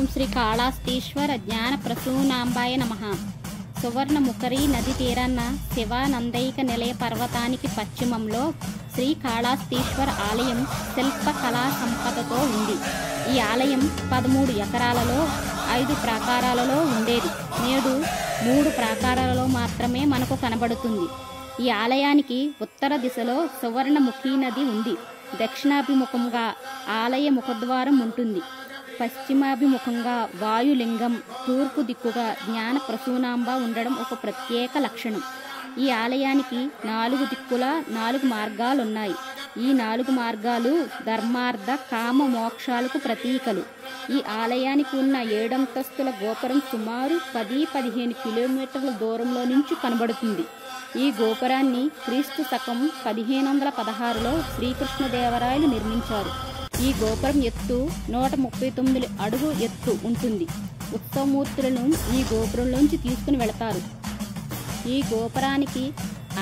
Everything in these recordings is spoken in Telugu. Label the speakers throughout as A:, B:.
A: ఓం శ్రీ కాళహస్తీశ్వర జ్ఞాన ప్రసూనాంబాయ నమః. సువర్ణముఖరి నది తీరాన శివానందైక నిలయ పర్వతానికి పశ్చిమంలో శ్రీ కాళహస్తీశ్వర ఆలయం శిల్పకళా సంపదతో ఉంది. ఈ ఆలయం 13 ఎకరాలలో 5 ప్రాకారాలలో ఉండేది. నేడు 3 ప్రాకారాలలో మాత్రమే మనకు కనబడుతుంది. ఈ ఆలయానికి ఉత్తర దిశలో సువర్ణముఖి నది ఉంది. దక్షిణాభిముఖంగా ఆలయ ముఖద్వారం ఉంటుంది. పశ్చిమాభిముఖంగా వాయులింగం, తూర్పు దిక్కుగా జ్ఞాన ప్రసూనాంబ ఉండడం ఒక ప్రత్యేక లక్షణం. ఈ ఆలయానికి 4 దిక్కులా 4 మార్గాలున్నాయి. ఈ 4 మార్గాలు ధర్మార్థ కామ మోక్షాలకు ప్రతీకలు. ఈ ఆలయానికి ఉన్న 7 అంతస్తుల గోపురం సుమారు 10-15 కిలోమీటర్ల దూరంలో నుంచి కనబడుతుంది. ఈ గోపురాన్ని క్రీస్తు శకం 1516లో శ్రీకృష్ణదేవరాయలు నిర్మించారు. ఈ గోపురం ఎత్తు 139 అడుగు ఎత్తు ఉంటుంది. ఉత్సవమూర్తులను ఈ గోపురంలోంచి తీసుకుని వెళతారు. ఈ గోపురానికి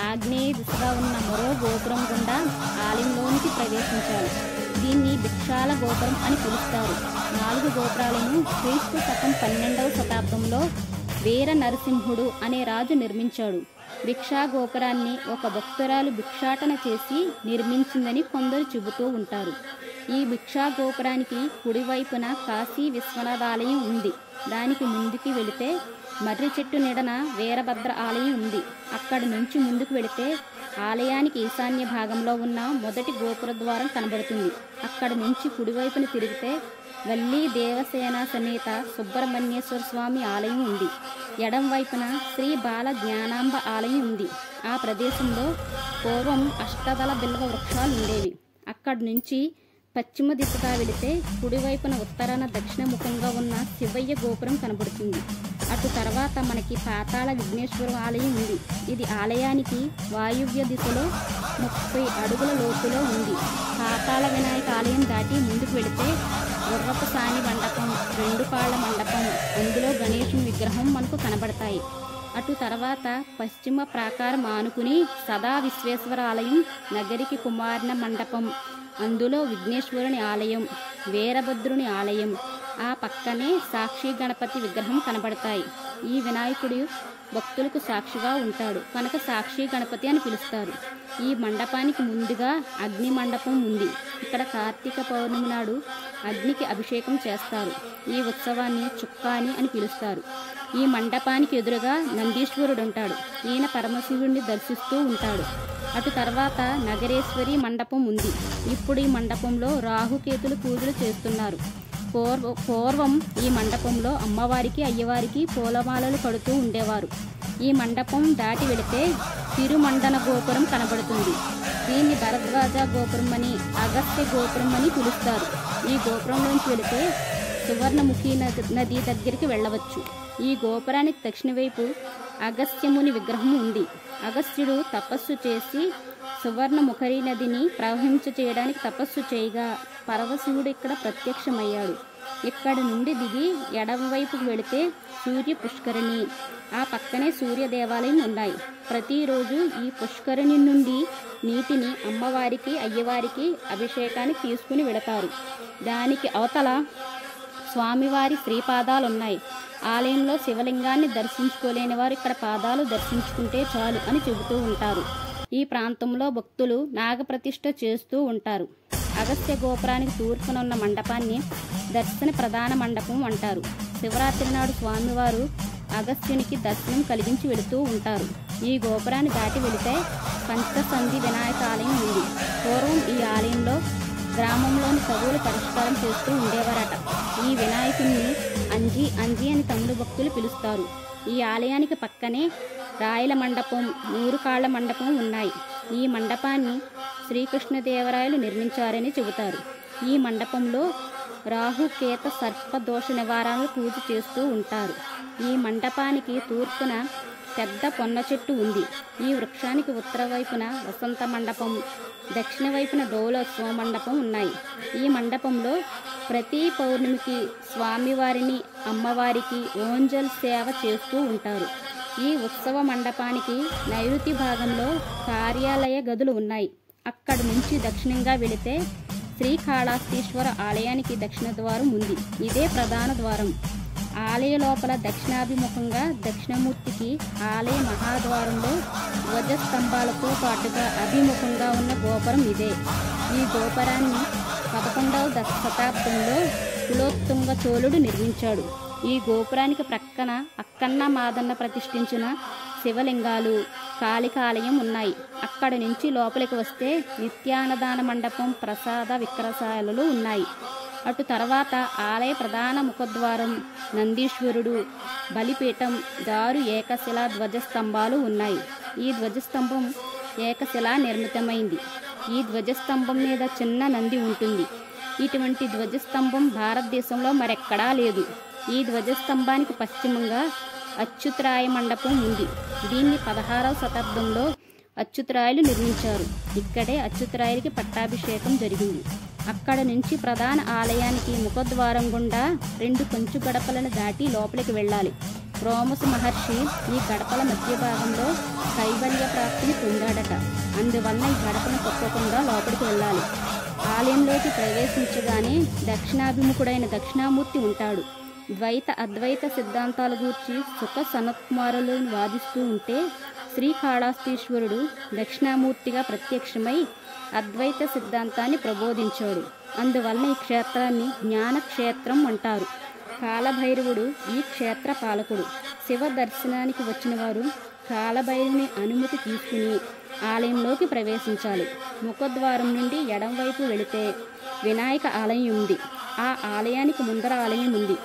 A: ఆగ్నేయ దిశగా ఉన్న మరో గోపురం గుండా ఆలయంలోనికి ప్రవేశించాలి. దీన్ని భిక్షాల గోపురం అని పిలుస్తారు. 4 గోపురాలను క్రీస్తు శకం 12వ శతాబ్దంలో వీర నరసింహుడు అనే రాజు నిర్మించాడు. భిక్షా గోపురాన్ని ఒక భక్తురాలు భిక్షాటన చేసి నిర్మించిందని కొందరు చెబుతూ ఉంటారు. ఈ భిక్షా గోపురానికి కుడివైపున కాశీ విశ్వనాథ ఆలయం ఉంది. దానికి ముందుకి వెళితే మర్రి చెట్టు నీడన వీరభద్ర ఆలయం ఉంది. అక్కడి నుంచి ముందుకు వెళితే ఆలయానికి ఈశాన్య భాగంలో ఉన్న మొదటి గోపుర ద్వారం కనబడుతుంది. అక్కడి నుంచి కుడివైపున తిరిగితే వల్లీ దేవసేన సమేత సుబ్రహ్మణ్యేశ్వర స్వామి ఆలయం ఉంది. ఎడం వైపున శ్రీ బాల జ్ఞానాంబ ఆలయం ఉంది. ఆ ప్రదేశంలో పూర్వం అష్టదళ బిల్వ వృక్షాలు ఉండేవి. అక్కడి నుంచి పశ్చిమ దిశగా వెళితే కుడివైపున ఉత్తరాన దక్షిణముఖంగా ఉన్న శివయ్య గోపురం కనబడుతుంది. అటు తర్వాత మనకి పాతాళ విఘ్నేశ్వర ఆలయం ఉంది. ఇది ఆలయానికి వాయువ్య దిశలో 30 అడుగుల లోతులో ఉంది. పాతాళ వినాయక ఆలయం దాటి ముందుకు వెళితే గుర్రపు సాని మండపం, 2 కాళ్ల మండపం, అందులో గణేశుని విగ్రహం మనకు కనబడతాయి. అటు తర్వాత పశ్చిమ ప్రాకారం ఆనుకుని సదా విశ్వేశ్వర ఆలయం, నగరికి కుమార్న మండపం, అందులో విఘ్నేశ్వరుని ఆలయం, వీరభద్రుని ఆలయం, ఆ పక్కనే సాక్షి గణపతి విగ్రహం కనబడతాయి. ఈ వినాయకుడు భక్తులకు సాక్షిగా ఉంటాడు కనుక సాక్షి గణపతి అని పిలుస్తారు. ఈ మండపానికి ముందుగా అగ్ని మండపం ఉంది. ఇక్కడ కార్తీక పౌర్ణమి నాడు అగ్నికి అభిషేకం చేస్తారు. ఈ ఉత్సవాన్ని చుక్కాని అని పిలుస్తారు. ఈ మండపానికి ఎదురుగా నందీశ్వరుడు ఉంటాడు. ఈయన పరమశివుడిని దర్శిస్తూ ఉంటాడు. అటు తర్వాత నగరేశ్వరి మండపం ఉంది. ఇప్పుడు ఈ మండపంలో రాహుకేతులు పూజలు చేస్తున్నారు. పూర్వం ఈ మండపంలో అమ్మవారికి అయ్యవారికి పూలమాలలు కడుతూ ఉండేవారు. ఈ మండపం దాటి వెళితే తిరుమండన గోపురం కనబడుతుంది. దీన్ని భరద్వాజ గోపురం అని, అగస్త్య గోపురం అని పిలుస్తారు. ఈ గోపురంలోంచి వెళితే సువర్ణముఖి నది దగ్గరికి వెళ్ళవచ్చు. ఈ గోపురానికి దక్షిణ వైపు అగస్త్యముని విగ్రహం ఉంది. అగస్త్యుడు తపస్సు చేసి సువర్ణముఖరి నదిని ప్రవహించ చేయడానికి తపస్సు చేయగా పరమశివుడు ఇక్కడ ప్రత్యక్షమయ్యాడు. ఇక్కడి నుండి దిగి ఎడమవైపుకు వెళితే సూర్య పుష్కరిణి, ఆ పక్కనే సూర్య దేవాలయం ఉన్నాయి. ప్రతిరోజు ఈ పుష్కరిణి నుండి నీటిని అమ్మవారికి అయ్యవారికి అభిషేకానికి తీసుకుని వెళతారు. దానికి అవతల స్వామివారి శ్రీపాదాలున్నాయి. ఆలయంలో శివలింగాన్ని దర్శించుకోలేని వారు ఇక్కడ పాదాలు దర్శించుకుంటే చాలు అని చెబుతూ ఉంటారు. ఈ ప్రాంతంలో భక్తులు నాగప్రతిష్ఠ చేస్తూ ఉంటారు. అగస్త్య గోపురానికి తూర్పున ఉన్న మండపాన్ని దర్శన ప్రధాన మండపం అంటారు. శివరాత్రి నాడు స్వామివారు అగస్త్యునికి దర్శనం కలిగించి వెళుతూ ఉంటారు. ఈ గోపురాన్ని దాటి వెళితే పంచసంధి వినాయక ఆలయం ఉంది. పూర్వం ఈ ఆలయంలో గ్రామంలోని తగులు పరిష్కారం చేస్తూ ఉండేవారట. ఈ వినాయకుడిని అంజి అని తమిళ భక్తులు పిలుస్తారు. ఈ ఆలయానికి పక్కనే రాయల మండపం, 3 కాళ్ల మండపం ఉన్నాయి. ఈ మండపాన్ని శ్రీకృష్ణదేవరాయలు నిర్మించారని చెబుతారు. ఈ మండపంలో రాహుకేత సర్పదోష నివారణ పూజ చేస్తూ ఉంటారు. ఈ మండపానికి తూర్పున పెద్ద పొన్న చెట్టు ఉంది. ఈ వృక్షానికి ఉత్తర వైపున వసంత మండపం, దక్షిణ వైపున డోలోత్సవ మండపం ఉన్నాయి. ఈ మండపంలో ప్రతి పౌర్ణమికి స్వామివారిని అమ్మవారికి ఓంజల్ సేవ చేస్తూ ఉంటారు. ఈ ఉత్సవ మండపానికి నైరుతి భాగంలో కార్యాలయ గదులు ఉన్నాయి. అక్కడి నుంచి దక్షిణంగా వెళితే శ్రీకాళహస్తీశ్వర ఆలయానికి దక్షిణ ద్వారం ఉంది. ఇదే ప్రధాన ద్వారం. ఆలయ లోపల దక్షిణాభిముఖంగా దక్షిణమూర్తికి ఆలయ మహాద్వారంలో ధ్వజస్తంభాలతో పాటుగా అభిముఖంగా ఉన్న గోపురం ఇదే. ఈ గోపురాన్ని 11వ శతాబ్దంలో కులోత్తుంగ చోళుడు నిర్మించాడు. ఈ గోపురానికి ప్రక్కన అక్కన్న మాదన్న ప్రతిష్ఠించిన శివలింగాలు, కాళికాలయం ఉన్నాయి. అక్కడి నుంచి లోపలికి వస్తే నిత్యాన్నదాన మండపం, ప్రసాద విక్రయశాలలు ఉన్నాయి. అటు తర్వాత ఆలయ ప్రధాన ముఖద్వారం, నందీశ్వరుడు, బలిపీఠం, దారు ఏకశిలా ధ్వజస్తంభాలు ఉన్నాయి. ఈ ధ్వజస్తంభం ఏకశిలా నిర్మితమైంది. ఈ ధ్వజస్తంభం మీద చిన్న నంది ఉంటుంది. ఇటువంటి ధ్వజస్తంభం భారతదేశంలో మరెక్కడా లేదు. ఈ ధ్వజస్తంభానికి పశ్చిమంగా అచ్యుతరాయ మండపం ఉంది. దీన్ని 16వ శతాబ్దంలో అచ్యుతరాయలు నిర్మించారు. ఇక్కడే అచ్యుతరాయలకి పట్టాభిషేకం జరిగింది. అక్కడ నుంచి ప్రధాన ఆలయానికి ముఖద్వారం గుండా 2 కంచు గడపలను దాటి లోపలికి వెళ్ళాలి. రోమసు మహర్షి ఈ గడపల మధ్య భాగంలో కైవల్య ప్రాప్తిని పొందాడట. అందువల్ల ఈ గడపను తప్పకుండా లోపలికి వెళ్ళాలి. ఆలయంలోకి ప్రవేశించగానే దక్షిణాభిముఖుడైన దక్షిణామూర్తి ఉంటాడు. ద్వైత అద్వైత సిద్ధాంతాల గూర్చి సుఖ సనత్కుమారులు వాదిస్తూ ఉంటే శ్రీకాళహస్తీశ్వరుడు దక్షిణామూర్తిగా ప్రత్యక్షమై అద్వైత సిద్ధాంతాన్ని ప్రబోధించాడు. అందువలన ఈ క్షేత్రాన్ని జ్ఞానక్షేత్రం అంటారు. కాలభైరవుడు ఈ క్షేత్ర పాలకుడు. శివ దర్శనానికి వచ్చిన వారు కాలభైరవుని అనుమతి తీసుకుని ఆలయంలోకి ప్రవేశించాలి. ముఖద్వారం నుండి ఎడంవైపు వెళితే వినాయక ఆలయం ఉంది. ఆ ఆలయానికి ముందర ఆలయం ఉంది.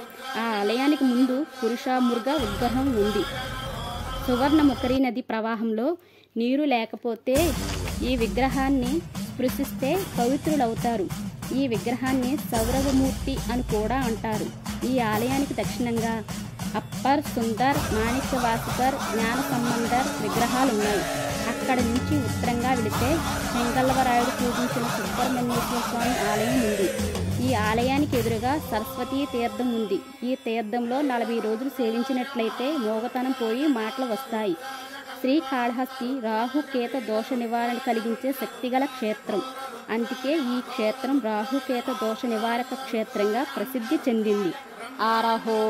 A: ఆ ఆలయానికి ముందు పురుషామృగ విగ్రహం ఉంది. సువర్ణముఖరి నది ప్రవాహంలో నీరు లేకపోతే ఈ విగ్రహాన్ని స్పృశిస్తే పవిత్రులవుతారు. ఈ విగ్రహాన్ని సౌరభమూర్తి అని కూడా అంటారు. ఈ ఆలయానికి దక్షిణంగా అప్పర్, సుందర్, మాణిక్యవాసుకర్, జ్ఞాన సంబంధర్ విగ్రహాలు ఉన్నాయి. అక్కడి నుంచి ఉత్తరంగా వెళితే వెంగళవరాయుడు పూజించిన సుబ్రహ్మణ్యేశ్వర స్వామి ఆలయం ఉంది. ఈ ఆలయానికి ఎదురుగా సరస్వతీ తీర్థం ఉంది. ఈ తీర్థంలో 40 రోజులు సేవించినట్లయితే మోగతనం పోయి మాటలు వస్తాయి. శ్రీకాళహస్తి రాహుకేత దోష నివారణ కలిగించే శక్తిగల క్షేత్రం. అందుకే ఈ క్షేత్రం రాహుకేత దోష నివారక క్షేత్రంగా ప్రసిద్ధి చెందింది. ఆరహో.